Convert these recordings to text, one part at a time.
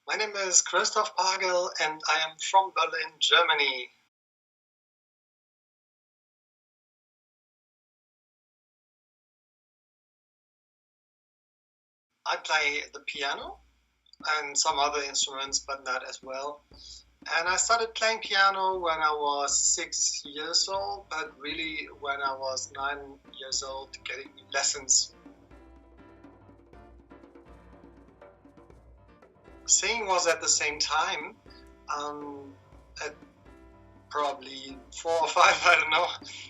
My name is Christoph Pagel and I am from Berlin, Germany. I play the piano and some other instruments, but not as well. And I started playing piano when I was 6 years old, but really when I was 9 years old, getting lessons. Singing was at the same time, at probably 4 or 5, I don't know,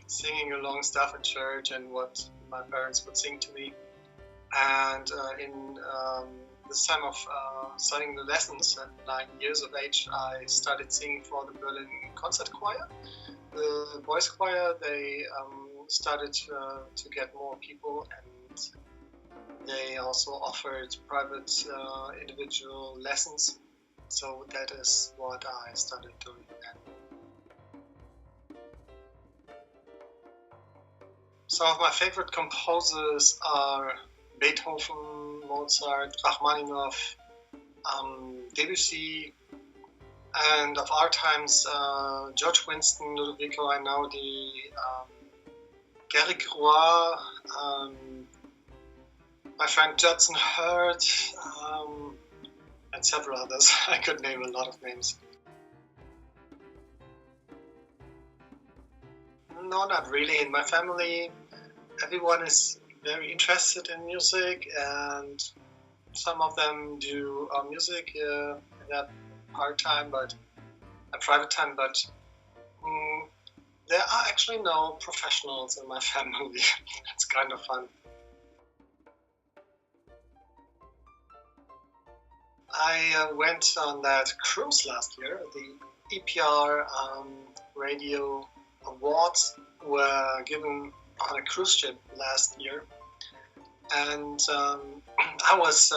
singing along stuff at church and what my parents would sing to me. And in this time of starting the lessons at 9 years of age, I started singing for the Berlin concert choir. The boys choir, they started to get more people, and they also offered private individual lessons. So that is what I started doing then. Some of my favorite composers are Beethoven, Mozart, Rachmaninoff, Debussy, and of our times, George Winston, Ludovico Einaudi, Gary Roy, my friend Judson Hurd, and several others. I could name a lot of names. No, not really. In my family, everyone is very interested in music, and some of them do music in their part-time, but a private time. But there are actually no professionals in my family. It's kind of fun. I went on that cruise last year. The EPR radio awards were given on a cruise ship last year, and I was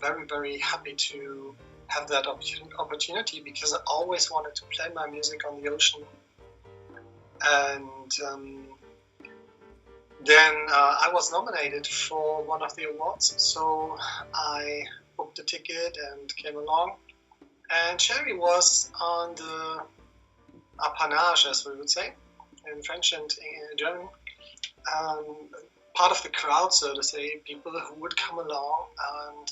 very, very happy to have that opportunity because I always wanted to play my music on the ocean. And then I was nominated for one of the awards, so I booked a ticket and came along. And Sherry was on the appanage, as we would say, in French and in German. Part of the crowd, so to say, people who would come along, and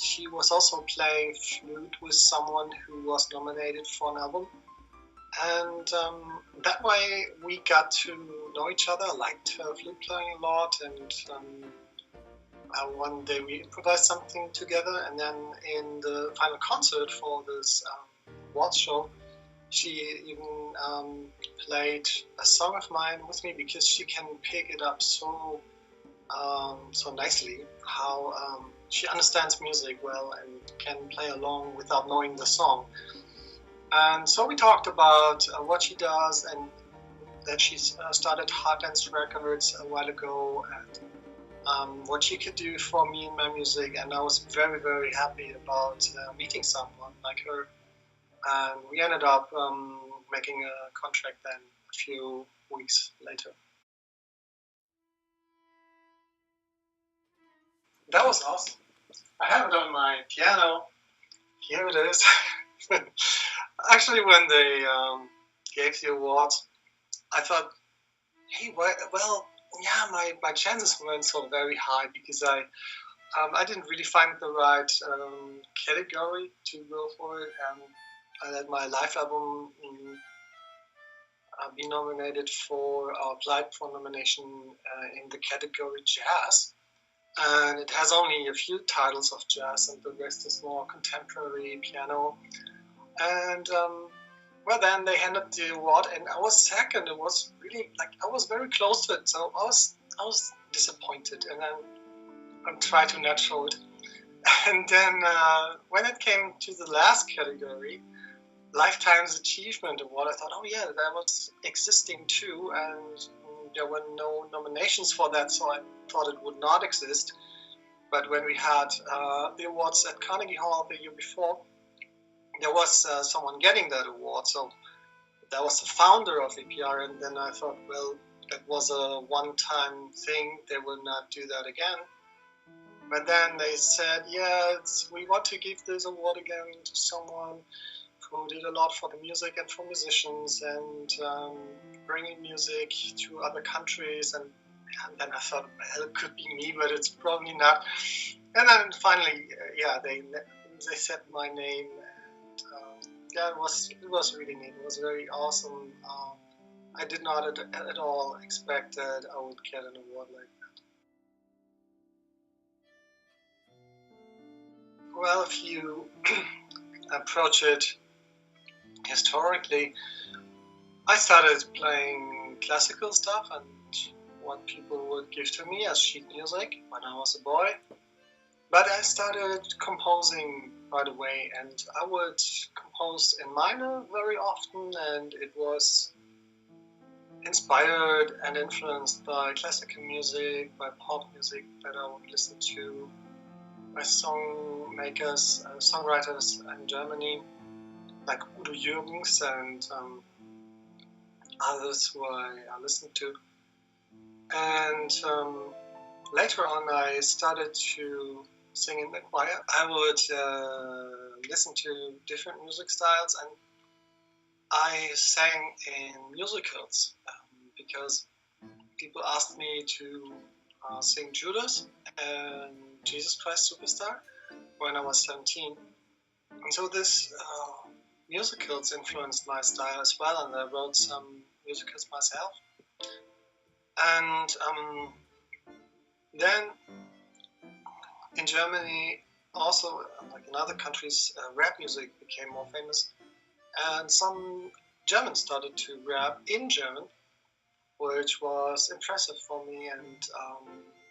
she was also playing flute with someone who was nominated for an album. And that way we got to know each other. I liked her flute playing a lot, and one day we improvised something together, and then in the final concert for this awards show, she even played a song of mine with me because she can pick it up so nicely. How she understands music well and can play along without knowing the song. And so we talked about what she does, and that she started Hard Dance Records a while ago, and what she could do for me and my music. And I was very, very happy about meeting someone like her. And we ended up making a contract then a few weeks later. That was awesome. I have it on my piano. Here it is. Actually, when they gave the award, I thought, hey, well, yeah, my chances weren't so very high because I didn't really find the right category to go for it, and I let my live album be nominated for, applied for nomination in the category jazz. And it has only a few titles of jazz, and the rest is more contemporary piano. And well, then they handed the award, and I was second. It was really I was very close to it, so I was disappointed, and then I tried to not show it. And then when it came to the last category, Lifetime's Achievement Award, I thought, oh yeah, that was existing too, and there were no nominations for that, so I thought it would not exist. But when we had the awards at Carnegie Hall the year before, there was someone getting that award, so that was the founder of EPR, and then I thought, well, that was a one-time thing, they will not do that again. But then they said, yeah, we want to give this award again to someone who did a lot for the music and for musicians and bringing music to other countries. And then I thought, well, it could be me, but it's probably not. And then finally, they said my name. And, yeah, it was really neat. It was very awesome. I did not at all expect that I would get an award like that. Well, if you approach it historically, I started playing classical stuff and what people would give to me as sheet music when I was a boy. But I started composing right away, and I would compose in minor very often, and it was inspired and influenced by classical music, by pop music that I would listen to, by songmakers, songwriters in Germany, like Udo Jürgens and others who I listened to. And later on, I started to sing in the choir. I would listen to different music styles, and I sang in musicals because people asked me to sing Judas and Jesus Christ Superstar when I was 17. And so this musicals influenced my style as well, and I wrote some musicals myself. And then in Germany, also like in other countries, rap music became more famous, and some Germans started to rap in German, which was impressive for me, and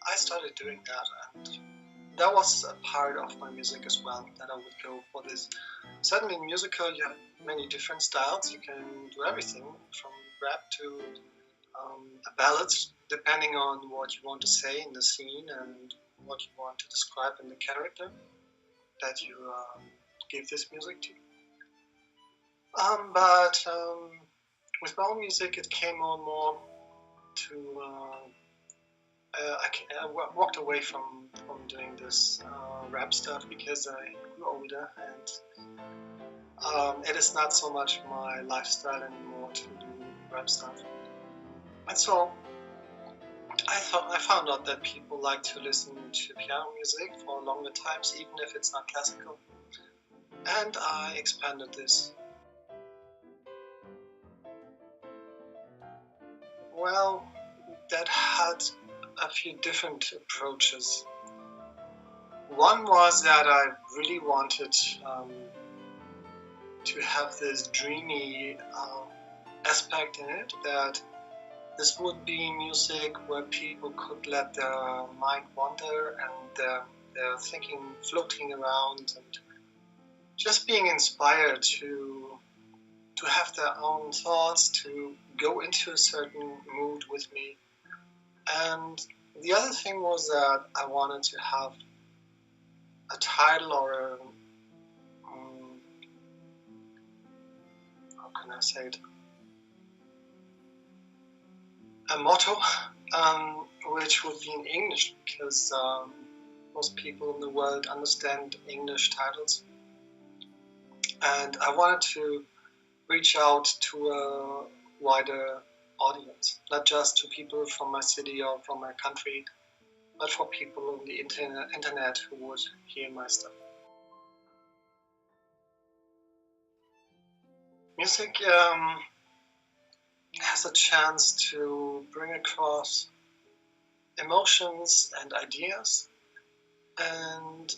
I started doing that, and that was a part of my music as well, that I would go for this. Certainly in musical, you have many different styles. You can do everything from rap to ballads, depending on what you want to say in the scene and what you want to describe in the character that you give this music to. But with my own music, it came on more to. I walked away from doing this rap stuff because I grew older, and it is not so much my lifestyle anymore to do rap stuff. And so I found out that people like to listen to piano music for longer times, even if it's not classical. And I expanded this. Well, that had a few different approaches. One was that I really wanted to have this dreamy aspect in it, that this would be music where people could let their mind wander and their thinking floating around and just being inspired to have their own thoughts, to go into a certain mood with me. And the other thing was that I wanted to have a title or a, how can I say it? A motto, which would be in English, because most people in the world understand English titles. And I wanted to reach out to a wider audience, not just to people from my city or from my country, but for people on the internet who would hear my stuff. Music has a chance to bring across emotions and ideas, and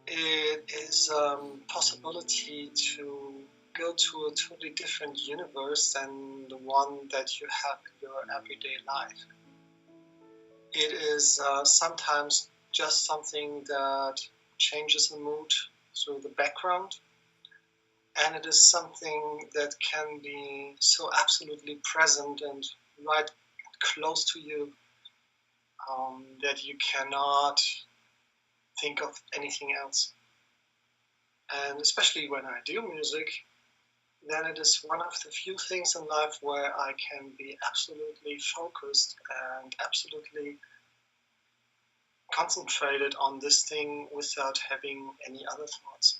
it is a possibility to go to a totally different universe than the one that you have in your everyday life. It is sometimes just something that changes the mood through the background, and it is something that can be so absolutely present and right close to you that you cannot think of anything else. And especially when I do music, then it is one of the few things in life where I can be absolutely focused and absolutely concentrated on this thing without having any other thoughts.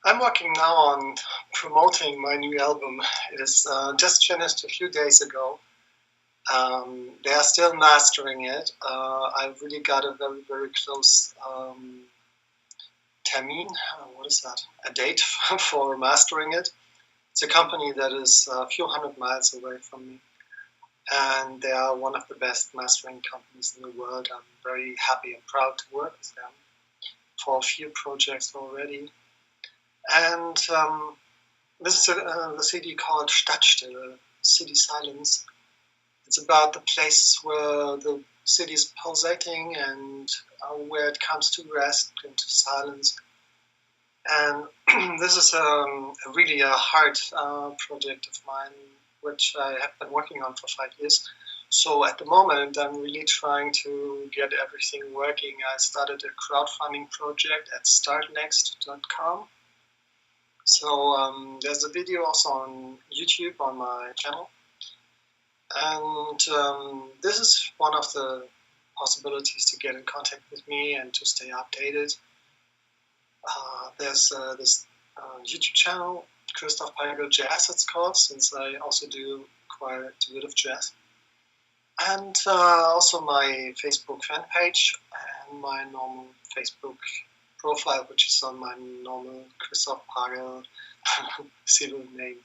I'm working now on promoting my new album. It is just finished a few days ago. They are still mastering it. I really got a very, very close termin. What is that? A date for mastering it. It's a company that is a few hundred miles away from me, and they are one of the best mastering companies in the world. I'm very happy and proud to work with them for a few projects already. And this is the CD called Stadtstille, City Silence. It's about the place where the city is pulsating and where it comes to rest, into silence. And this is really a hard project of mine, which I have been working on for 5 years. So at the moment, I'm really trying to get everything working. I started a crowdfunding project at startnext.com. So there's a video also on YouTube on my channel. And this is one of the possibilities to get in contact with me and to stay updated. There's this YouTube channel, Christoph Pagel Jazz it's called, since I also do quite a bit of jazz. And also my Facebook fan page and my normal Facebook profile, which is on my normal Christoph Pagel civil name.